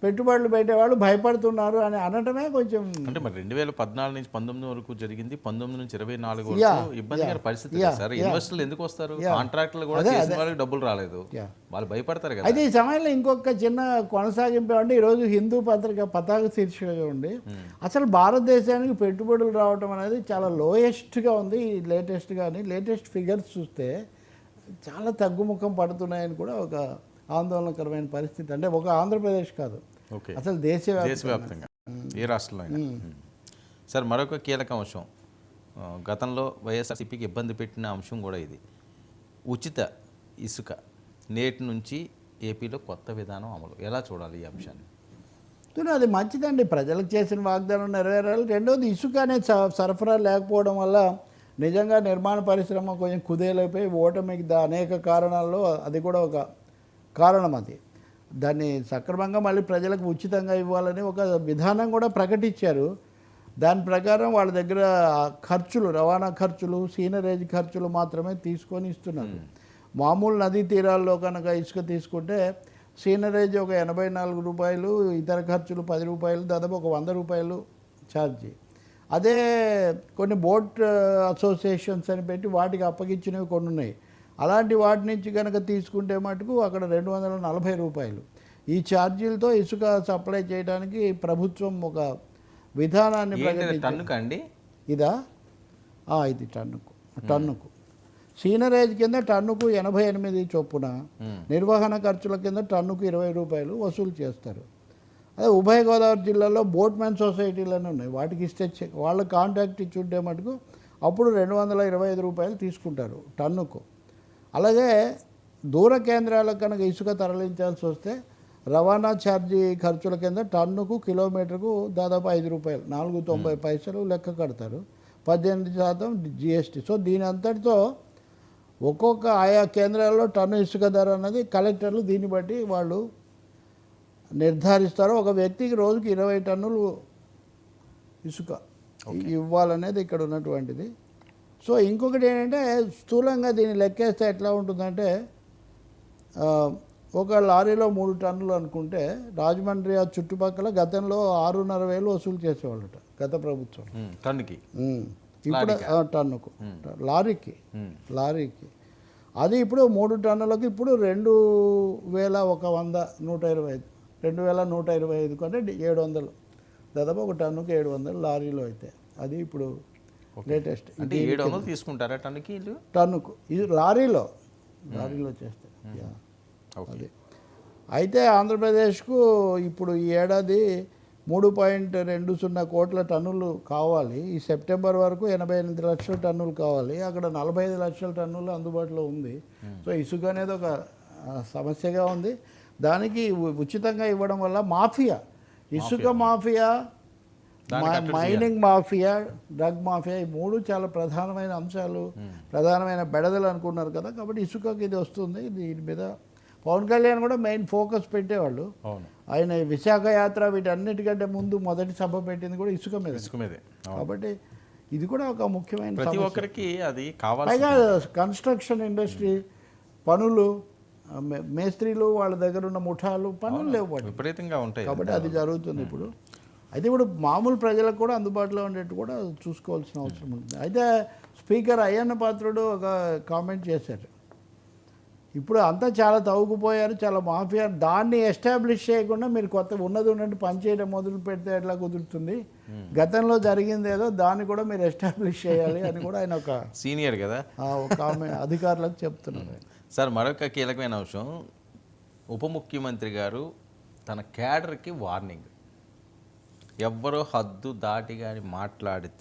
పెట్టుబడులు పెట్టేవాళ్ళు భయపడుతున్నారు అని అనటమే కొంచెం. అంటే మరి 2014 నుంచి 19 వరకు జరిగింది, 19 నుంచి 24 యా, వరకు ఇబ్బందికర యా, పరిస్థితి యా, కదా సార్. యా. ఇన్వెస్టర్లు ఎందుకు వస్తారు? యా. కాంట్రాక్టులు కూడా అదే, చేసిన అదే. వాళ్ళకి డబ్బులు రాలేదు, యా. వాళ్ళు భయపడతారు కదా. అయితే ఈ సమయంలో ఇంకొక చిన్న కొనసాగింపు అంటే ఈరోజు హిందూ పత్రిక పతాక శీర్షికగా ఉండి అసలు భారతదేశానికి పెట్టుబడులు రావటం అనేది చాలా లోయెస్ట్గా ఉంది. లేటెస్ట్ కానీ లేటెస్ట్ ఫిగర్స్ చూస్తే చాలా తగ్గుముఖం పడుతున్నాయని కూడా ఒక ఆందోళనకరమైన పరిస్థితి. అంటే ఒక ఆంధ్రప్రదేశ్ కాదు, ఓకే, అసలు దేశవ్యాప్తంగా ఏ రాష్ట్రంలో అయినా. సార్ మరొక కీలక అంశం, గతంలో వైఎస్ఆర్సీపీకి ఇబ్బంది పెట్టిన అంశం కూడా ఇది, ఉచిత ఇసుక. నేటి నుంచి ఏపీలో కొత్త విధానం అమలు. ఎలా చూడాలి ఈ అంశాన్ని? అది మంచిదండి, ప్రజలకు చేసిన వాగ్దానం నెరవేరాలి. రెండవది ఇసుక అనేది సరఫరా లేకపోవడం వల్ల నిజంగా నిర్మాణ పరిశ్రమ కొంచెం కుదేలైపోయి ఓటమికి అనేక కారణాల్లో అది కూడా ఒక కారణం. అది దాన్ని సక్రమంగా మళ్ళీ ప్రజలకు ఉచితంగా ఇవ్వాలని ఒక విధానం కూడా ప్రకటించారు. దాని ప్రకారం వాళ్ళ దగ్గర ఖర్చులు, రవాణా ఖర్చులు, సీనరేజ్ ఖర్చులు మాత్రమే తీసుకొని ఇస్తున్నారు. మామూలు నదీ తీరాల్లో కనుక ఇసుక తీసుకుంటే సీనరేజ్ ఒక 84 రూపాయలు, ఇతర ఖర్చులు 10 రూపాయలు, దాదాపు ఒక 100 రూపాయలు ఛార్జీ. అదే కొన్ని బోట్ అసోసియేషన్స్ అని పెట్టి వాటికి అప్పగించినవి కొన్ని ఉన్నాయి. అలాంటి వాటి నుంచి కనుక తీసుకుంటే మటుకు అక్కడ 240 రూపాయలు. ఈ ఛార్జీలతో ఇసుక సప్లై చేయడానికి ప్రభుత్వం ఒక విధానాన్ని ప్రకటించింది. ఇదా ఇది టన్నుకు సీనరేజ్ కింద టన్నుకు 88 చొప్పున, నిర్వహణ ఖర్చుల కింద టన్నుకు 20 రూపాయలు వసూలు చేస్తారు. అదే ఉభయ గోదావరి జిల్లాలో బోట్మెన్ సొసైటీలనే ఉన్నాయి. వాటికి ఇస్తే వాళ్ళ కాంట్రాక్ట్ ఇచ్చి ఉంటే మటుకు అప్పుడు 225 రూపాయలు తీసుకుంటారు టన్నుకు. అలాగే దూర కేంద్రాలకు కనుక ఇసుక తరలించాల్సి వస్తే రవాణా ఛార్జీ ఖర్చుల కింద టన్నుకు కిలోమీటర్కు దాదాపు 5 రూపాయలు, 4.90 పైసలు లెక్క కడతారు. 18% జిఎస్టీ. సో దీని అంతటితో ఒక్కొక్క ఆయా కేంద్రాల్లో టన్ను ఇసుక ధర అన్నది కలెక్టర్లు దీన్ని బట్టి వాళ్ళు నిర్ధారిస్తారు. ఒక వ్యక్తికి రోజుకి 20 టన్నులు ఇసుక ఇవ్వాలనేది ఇక్కడ ఉన్నటువంటిది. సో ఇంకొకటి ఏంటంటే స్థూలంగా దీన్ని లెక్కేస్తే ఎట్లా ఉంటుందంటే ఒక లారీలో 3 టన్నులు అనుకుంటే రాజమండ్రి ఆ చుట్టుపక్కల గతంలో 6,500 వసూలు చేసేవాళ్ళట గత ప్రభుత్వం టన్నుకి. ఇప్పుడు టన్నుకు లారీకి అది ఇప్పుడు 3 టన్నులకు ఇప్పుడు 2,125 2,125 కంటే 700, దాదాపు ఒక టన్నుకు 700 లారీలో అయితే. అది ఇప్పుడు లేటెస్ట్. అంటే 700 తీసుకుంటారా టన్నుకి? టన్నుకు ఇది లారీలో చేస్తే. అది అయితే ఆంధ్రప్రదేశ్కు ఇప్పుడు ఈ ఏడాది 3.20 కోట్ల టన్నులు కావాలి. ఈ సెప్టెంబర్ వరకు 88 లక్షల టన్నులు కావాలి. అక్కడ 45 లక్షల టన్నులు అందుబాటులో ఉంది. సో ఇసుక అనేది ఒక సమస్యగా ఉంది. దానికి ఉచితంగా ఇవ్వడం వల్ల మాఫియా, ఇసుక mafia, mining mafia, drug mafia, ఈ 3 చాలా ప్రధానమైన అంశాలు, ప్రధానమైన బెడదలు అనుకున్నారు కదా. కాబట్టి ఇసుకకి ఇది వస్తుంది. దీని మీద పవన్ కళ్యాణ్ కూడా మెయిన్ ఫోకస్ పెట్టేవాళ్ళు. ఆయన విశాఖ యాత్ర వీటన్నిటికంటే ముందు మొదటి సభ పెట్టింది కూడా ఇసుక మీదే. కాబట్టి ఇది కూడా ఒక ముఖ్యమైన ప్రతి ఒక్కరికి అది కావాలి. పైగా కన్స్ట్రక్షన్ ఇండస్ట్రీ పనులు, మేస్త్రీలు వాళ్ళ దగ్గర ఉన్న ముఠాలు పనులు లేవు విపరీతంగా ఉంటాయి. కాబట్టి అది జరుగుతుంది ఇప్పుడు. అయితే ఇప్పుడు మామూలు ప్రజలకు కూడా అందుబాటులో ఉండేట్టు కూడా చూసుకోవాల్సిన అవసరం ఉంది. అయితే స్పీకర్ అయ్యన్న పాత్రుడు ఒక కామెంట్ చేశారు, ఇప్పుడు అంతా చాలా తవ్వుకుపోయారు, చాలా మాఫియా, దాన్ని ఎస్టాబ్లిష్ చేయకుండా మీరు కొత్త ఉన్నట్టు పనిచేయడం మొదలు పెడితే ఎట్లా కుదురుతుంది, గతంలో జరిగింది ఏదో దాన్ని కూడా మీరు ఎస్టాబ్లిష్ చేయాలి అని కూడా ఆయన ఒక సీనియర్ కదా ఒక అధికారులకు చెప్తున్నారు. సార్ మరొక కీలకమైన అంశం, ఉప ముఖ్యమంత్రి గారు తన క్యాడర్కి వార్నింగ్, ఎవ్వరో హద్దు దాటి కానీ మాట్లాడితే